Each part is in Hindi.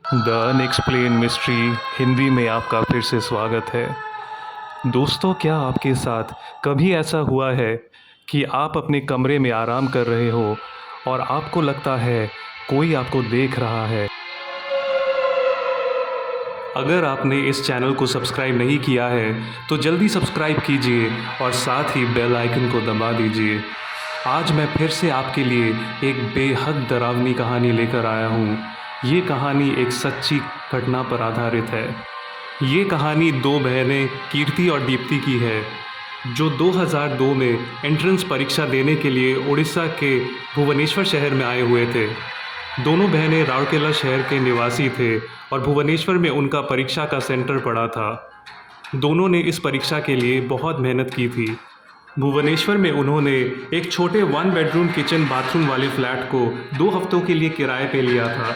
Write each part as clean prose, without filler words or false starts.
द अनएक्सप्लेन मिस्ट्री हिंदी में आपका फिर से स्वागत है। दोस्तों, क्या आपके साथ कभी ऐसा हुआ है कि आप अपने कमरे में आराम कर रहे हो और आपको लगता है कोई आपको देख रहा है? अगर आपने इस चैनल को सब्सक्राइब नहीं किया है तो जल्दी सब्सक्राइब कीजिए और साथ ही बेल आइकन को दबा दीजिए। आज मैं फिर से आपके लिए एक बेहद डरावनी कहानी लेकर आया हूँ। ये कहानी एक सच्ची घटना पर आधारित है। ये कहानी दो बहनें कीर्ति और दीप्ति की है, जो 2002 में एंट्रेंस परीक्षा देने के लिए उड़ीसा के भुवनेश्वर शहर में आए हुए थे। दोनों बहनें राउरकेला शहर के निवासी थे और भुवनेश्वर में उनका परीक्षा का सेंटर पड़ा था। दोनों ने इस परीक्षा के लिए बहुत मेहनत की थी। भुवनेश्वर में उन्होंने एक छोटे 1 बेडरूम किचन बाथरूम वाले फ्लैट को 2 हफ्तों के लिए किराए पे लिया था।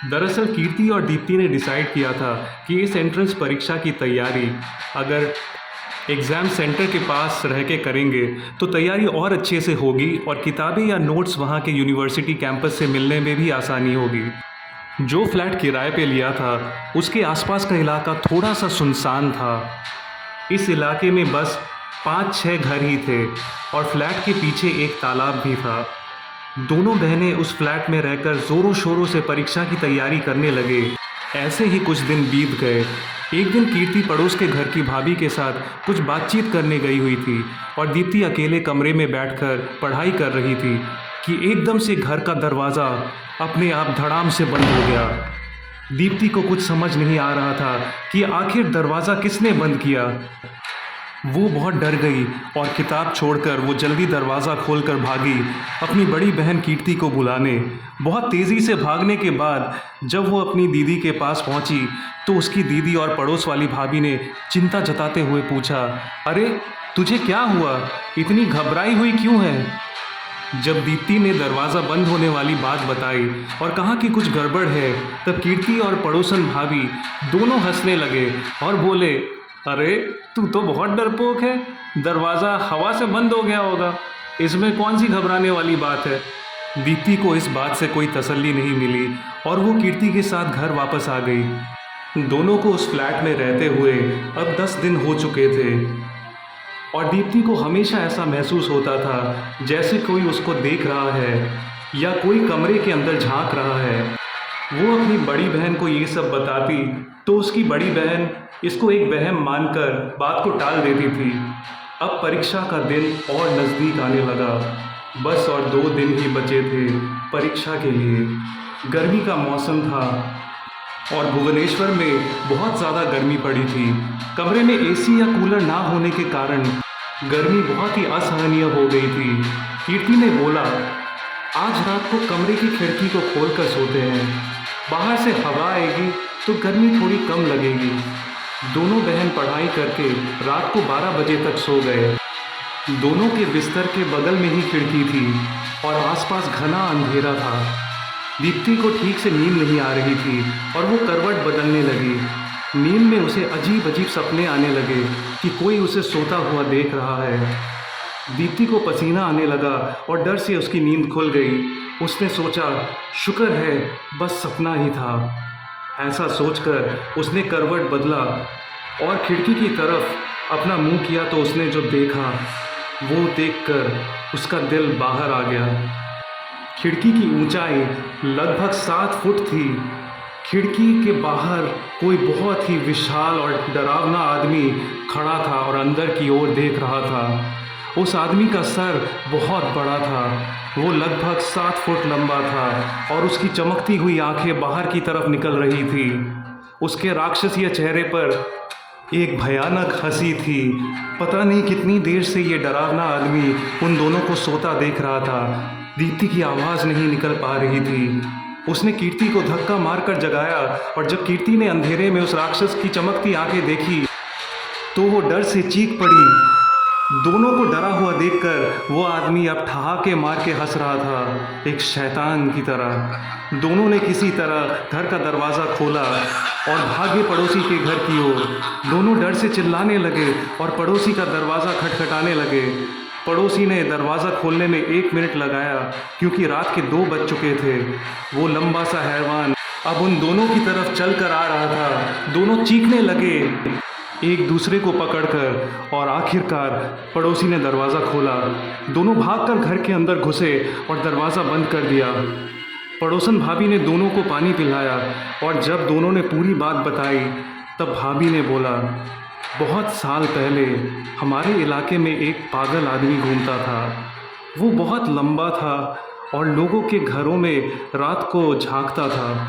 दरअसल कीर्ति और दीप्ति ने डिसाइड किया था कि इस एंट्रेंस परीक्षा की तैयारी अगर एग्ज़ाम सेंटर के पास रह के करेंगे तो तैयारी और अच्छे से होगी और किताबें या नोट्स वहाँ के यूनिवर्सिटी कैंपस से मिलने में भी आसानी होगी। जो फ्लैट किराए पे लिया था उसके आसपास का इलाका थोड़ा सा सुनसान था। इस इलाके में बस 5-6 घर ही थे और फ्लैट के पीछे एक तालाब भी था। दोनों बहनें उस फ्लैट में रहकर ज़ोरों शोरों से परीक्षा की तैयारी करने लगे। ऐसे ही कुछ दिन बीत गए। एक दिन कीर्ति पड़ोस के घर की भाभी के साथ कुछ बातचीत करने गई हुई थी और दीप्ति अकेले कमरे में बैठकर पढ़ाई कर रही थी कि एकदम से घर का दरवाज़ा अपने आप धड़ाम से बंद हो गया। दीप्ति को कुछ समझ नहीं आ रहा था कि आखिर दरवाज़ा किसने बंद किया। वो बहुत डर गई और किताब छोड़कर वो जल्दी दरवाज़ा खोलकर भागी अपनी बड़ी बहन कीर्ति को बुलाने। बहुत तेज़ी से भागने के बाद जब वो अपनी दीदी के पास पहुंची तो उसकी दीदी और पड़ोस वाली भाभी ने चिंता जताते हुए पूछा, अरे तुझे क्या हुआ, इतनी घबराई हुई क्यों है? जब दीप्ति ने दरवाज़ा बंद होने वाली बात बताई और कहा कि कुछ गड़बड़ है, तब कीर्ति और पड़ोसन भाभी दोनों हंसने लगे और बोले, अरे तू तो बहुत डरपोक है, दरवाज़ा हवा से बंद हो गया होगा, इसमें कौन सी घबराने वाली बात है। दीप्ति को इस बात से कोई तसल्ली नहीं मिली और वो कीर्ति के साथ घर वापस आ गई। दोनों को उस फ्लैट में रहते हुए अब 10 दिन हो चुके थे और दीप्ति को हमेशा ऐसा महसूस होता था जैसे कोई उसको देख रहा है या कोई कमरे के अंदर झांक रहा है। वो अपनी बड़ी बहन को ये सब बताती तो उसकी बड़ी बहन इसको एक वहम मानकर बात को टाल देती थी। अब परीक्षा का दिन और नज़दीक आने लगा। बस और 2 दिन ही बचे थे परीक्षा के लिए। गर्मी का मौसम था और भुवनेश्वर में बहुत ज़्यादा गर्मी पड़ी थी। कमरे में एसी या कूलर ना होने के कारण गर्मी बहुत ही असहनीय हो गई थी। कीर्ति ने बोला, आज रात को कमरे की खिड़की को खोलकर सोते हैं, बाहर से हवा आएगी तो गर्मी थोड़ी कम लगेगी। दोनों बहन पढ़ाई करके रात को 12 बजे तक सो गए। दोनों के बिस्तर के बगल में ही खिड़की थी और आसपास घना अंधेरा था। दीप्ति को ठीक से नींद नहीं आ रही थी और वो करवट बदलने लगी। नींद में उसे अजीब अजीब सपने आने लगे कि कोई उसे सोता हुआ देख रहा है। दीप्ति को पसीना आने लगा और डर से उसकी नींद खुल गई। उसने सोचा, शुक्र है बस सपना ही था। ऐसा सोचकर उसने करवट बदला और खिड़की की तरफ अपना मुंह किया तो उसने जो देखा वो देखकर उसका दिल बाहर आ गया। खिड़की की ऊंचाई लगभग 7 फुट थी। खिड़की के बाहर कोई बहुत ही विशाल और डरावना आदमी खड़ा था और अंदर की ओर देख रहा था। उस आदमी का सर बहुत बड़ा था, वो लगभग 7 फुट लंबा था और उसकी चमकती हुई आंखें बाहर की तरफ निकल रही थी। उसके राक्षसीय चेहरे पर एक भयानक हंसी थी। पता नहीं कितनी देर से ये डरावना आदमी उन दोनों को सोता देख रहा था। दीप्ति की आवाज़ नहीं निकल पा रही थी। उसने कीर्ति को धक्का मारकर जगाया और जब कीर्ति ने अंधेरे में उस राक्षस की चमकती आंखें देखी तो वो डर से चीख पड़ी। दोनों को डरा हुआ देखकर वो आदमी अब ठहाके मार के हंस रहा था, एक शैतान की तरह। दोनों ने किसी तरह घर का दरवाज़ा खोला और भागे पड़ोसी के घर की ओर। दोनों डर से चिल्लाने लगे और पड़ोसी का दरवाज़ा खटखटाने लगे। पड़ोसी ने दरवाज़ा खोलने में 1 मिनट लगाया क्योंकि रात के 2 बज चुके थे। वो लंबा सा हैवान अब उन दोनों की तरफ चल कर आ रहा था। दोनों चीखने लगे एक दूसरे को पकड़कर और आखिरकार पड़ोसी ने दरवाज़ा खोला। दोनों भागकर घर के अंदर घुसे और दरवाज़ा बंद कर दिया। पड़ोसन भाभी ने दोनों को पानी पिलाया और जब दोनों ने पूरी बात बताई तब भाभी ने बोला, बहुत साल पहले हमारे इलाके में एक पागल आदमी घूमता था। वो बहुत लंबा था और लोगों के घरों में रात को झांकता था।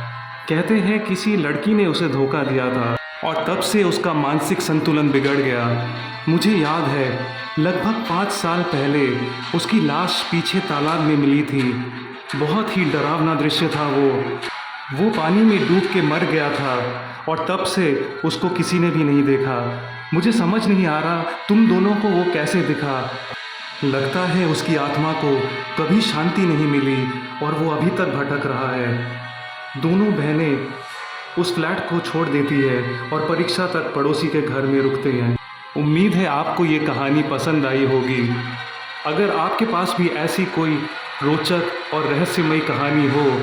कहते हैं किसी लड़की ने उसे धोखा दिया था और तब से उसका मानसिक संतुलन बिगड़ गया। मुझे याद है लगभग 5 साल पहले उसकी लाश पीछे तालाब में मिली थी। बहुत ही डरावना दृश्य था वो पानी में डूब के मर गया था और तब से उसको किसी ने भी नहीं देखा। मुझे समझ नहीं आ रहा तुम दोनों को वो कैसे दिखा। लगता है उसकी आत्मा को कभी शांति नहीं मिली और वो अभी तक भटक रहा है। दोनों बहनें उस फ्लैट को छोड़ देती है और परीक्षा तक पड़ोसी के घर में रुकते हैं। उम्मीद है आपको ये कहानी पसंद आई होगी। अगर आपके पास भी ऐसी कोई रोचक और रहस्यमयी कहानी हो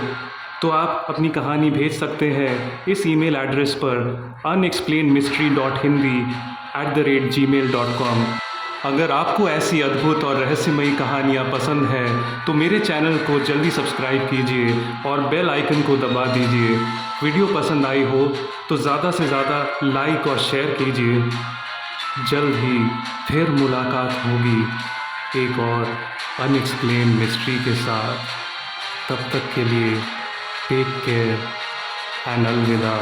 तो आप अपनी कहानी भेज सकते हैं इस ईमेल एड्रेस पर unexplainedmystery.hindi@gmail.com। अगर आपको ऐसी अद्भुत और रहस्यमयी कहानियाँ पसंद हैं तो मेरे चैनल को जल्दी सब्सक्राइब कीजिए और बेल आइकन को दबा दीजिए। वीडियो पसंद आई हो तो ज़्यादा से ज़्यादा लाइक और शेयर कीजिए। जल्द ही फिर मुलाकात होगी एक और अनएक्सप्लेन मिस्ट्री के साथ। तब तक के लिए टेक केयर एंड अलविदा।